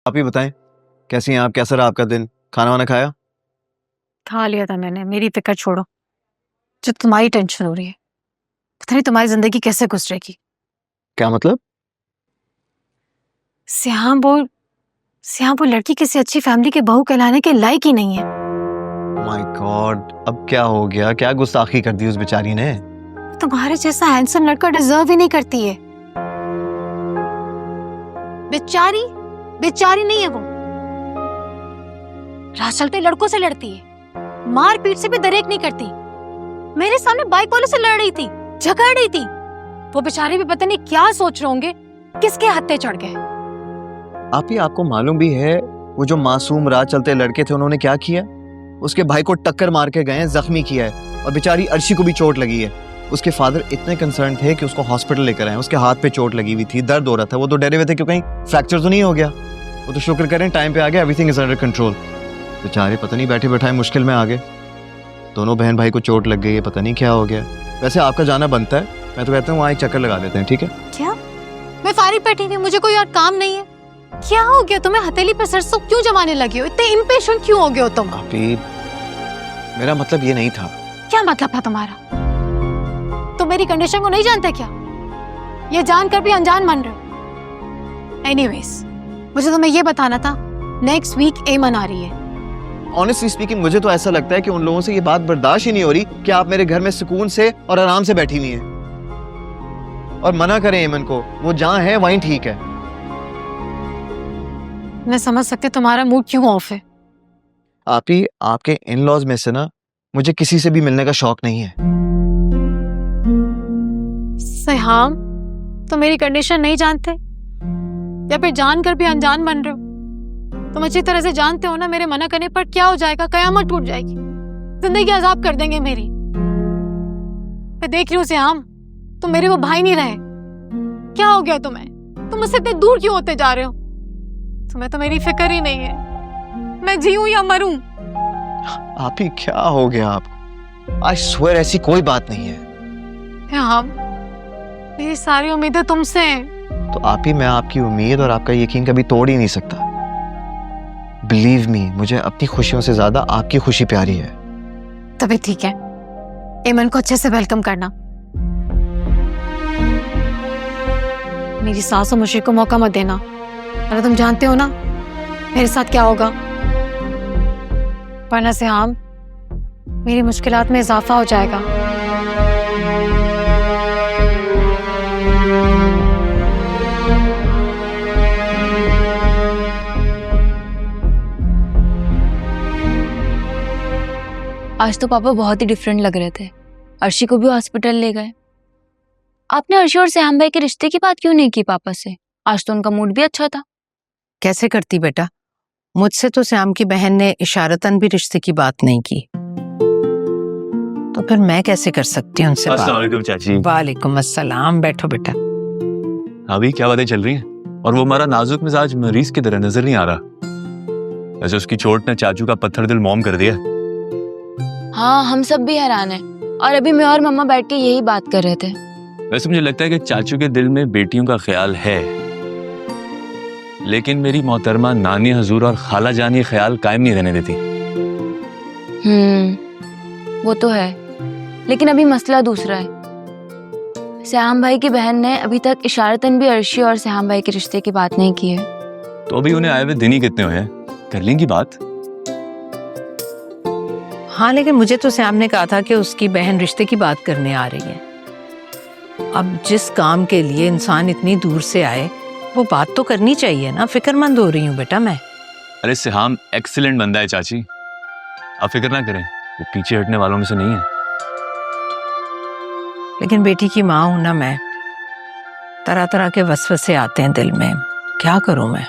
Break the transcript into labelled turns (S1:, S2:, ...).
S1: आप ही बताएं, कैसी हैं आप? कैसा रहा आपका दिन? खाना वाना खाया?
S2: खा लिया था मैंने, मेरी फिक्र छोड़ो। जो तुम्हारी टेंशन हो रही है, पता नहीं तुम्हारी जिंदगी कैसे गुजरेगी।
S1: क्या मतलब?
S2: सियाम वो लड़की किसी अच्छी फैमिली के बहू कहलाने के लायक ही नहीं है।
S1: माय गॉड, अब क्या हो गया? क्या गुस्ताखी कर दी उस बेचारी ने?
S2: तुम्हारे जैसा हैंडसम लड़का डिजर्व ही नहीं करती है। बेचारी नहीं है वो, राह चलते लड़कों से लड़ती है, मार पीट से भी दरेक नहीं करती। मेरे सामने बाइक वालों से लड़ रही थी, झगड़ रही थी। वो बेचारे भी पता नहीं क्या सोच रहे होंगे, किसके हत्थे चढ़ गए।
S1: आप ही आपको मालूम भी है वो जो मासूम राह चलते लड़के थे उन्होंने क्या किया? उसके भाई को टक्कर मार के गए, जख्मी किया है, और बेचारी अर्शी को भी चोट लगी है। उसके फादर इतने कंसर्न थे कि उसको हॉस्पिटल लेकर आए। उसके हाथ पे चोट लगी हुई थी, दर्द हो रहा था। वो तो डरे हुए थे कि कहीं फ्रैक्चर तो नहीं हो गया। वो तो शुक्र करें टाइम पे आ गया, एवरीथिंग इज अंडर कंट्रोल। बेचारे पता नहीं बैठे बैठाए मुश्किल में आ गए। दोनों बहन भाई को चोट लग गई है, पता नहीं क्या हो गया। वैसे आपका जाना बनता है, मैं तो कहता हूँ वहाँ एक चक्कर लगा लेते हैं, ठीक है?
S2: क्या? मैं फारिग बैठी थी, मुझे कोई और काम नहीं है। क्या हो गया तुम्हें? हथेली पर सरसों क्यों जमाने लगे हो? इतने इम्पेशेंट क्यों हो गए हो तुम?
S1: अभी मेरा मतलब ये नहीं था।
S2: क्या मतलब था तुम्हारा? तुम मेरी कंडीशन को नहीं जानते क्या? ये जानकर भी अनजान मान रहे हो। एनीवेज, मुझे तुम्हें ये बताना था, नेक्स्ट वीक एमन आ रही है।
S1: ऑनेस्टली स्पीकिंग मुझे तो ऐसा लगता है कि उन लोगों से ये बात बर्दाश्त ही नहीं हो रही कि आप मेरे घर में सुकून से और आराम से बैठी हुई हैं। और मना करें एमन को, वो जहां है वहीं ठीक है।
S2: मैं समझ सकती तुम्हारा मूड क्यों ऑफ है।
S1: आप ही आपके इन लॉज में से ना मुझे किसी से भी मिलने का शौक नहीं है।
S2: सहाम, तुम मेरी कंडीशन नहीं जानते या फिर जानकर भी अनजान बन रहे हो? तुम अच्छी तरह से जानते हो ना, मेरे मना करने पर क्या हो जाएगा? कयामत टूट जाएगी, जिंदगी अजाब कर देंगे मेरी। मैं देख रही हूँ सहाम, तुम मेरे वो भाई नहीं रहे। क्या हो गया तुम्हें? तुम मुझसे इतने दूर क्यों होते जा रहे हो? तुम्हें तो मेरी फिक्र ही नहीं है, मैं जीऊं या मरूं।
S1: आप ही क्या हो गया आपको? आई स्वेयर ऐसी कोई बात नहीं है।
S2: हाँ, मेरी सारी उम्मीदें तुमसे हैं।
S1: तो आप ही, मैं आपकी उम्मीद और आपका यकीन कभी तोड़ ही नहीं सकता। बिलीव मी, मुझे अपनी खुशियों से ज्यादा आपकी खुशी प्यारी है।
S2: तभी ठीक है, एमन को अच्छे से वेलकम करना। मेरी सास और मुझे को मौका मत देना, वरना तुम जानते हो ना मेरे साथ क्या होगा। वरना से हम मेरी मुश्किलात में इजाफा हो जाएगा।
S3: आज तो पापा बहुत ही डिफरेंट लग रहे थे। अर्शी को भी हॉस्पिटल ले गए। आपने अर्शी और सयाम भाई के रिश्ते की बात क्यों नहीं की पापा से? आज तो उनका मूड भी अच्छा था।
S4: कैसे करती बेटा, मुझसे तो श्याम की बहन ने इशारतन भी रिश्ते की बात नहीं की, तो फिर मैं कैसे कर सकती हूँ उनसे बात?
S5: अस्सलाम वालेकुम चाची।
S4: वालेकुम अस्सलाम, बैठो बेटा।
S5: अभी क्या बातें चल रही हैं? और वो हमारा नाजुक मिजाज मरीज की तरह नजर नहीं आ रहा। वैसे उसकी चोट ने चाचू का पत्थर दिल मौम कर दिया।
S3: हाँ, हम सब भी हैरान हैं। और अभी मैं और मम्मा बैठ के यही बात कर रहे थे।
S5: वैसे मुझे लगता है कि चाचू के दिल में बेटियों का ख्याल है, लेकिन मेरी मोहतरमा नानी हजूर और खाला जान ये ख्याल कायम नहीं रहने देती।
S3: वो तो है, लेकिन अभी मसला दूसरा है। सयाम भाई की बहन ने अभी तक इशारतन भी अर्शी और सयाम भाई के रिश्ते की बात नहीं की है।
S5: तो अभी उन्हें आए हुए दिन ही कितने हुए हैं, कर लेंगी बात।
S4: हाँ, लेकिन मुझे तो श्याम ने कहा था कि उसकी बहन रिश्ते की बात करने आ रही है। अब जिस काम के लिए इंसान इतनी दूर से आए, वो बात तो करनी चाहिए ना। फिक्रमंद हो रही हूँ बेटा मैं।
S5: अरे सिहाम एक्सीलेंट बंदा है चाची, आप फिक्र ना करें, वो पीछे हटने वालों में से नहीं है।
S4: लेकिन बेटी की माँ हूं ना मैं, तरह तरह के वसवसे आते हैं दिल में, क्या करूं मैं?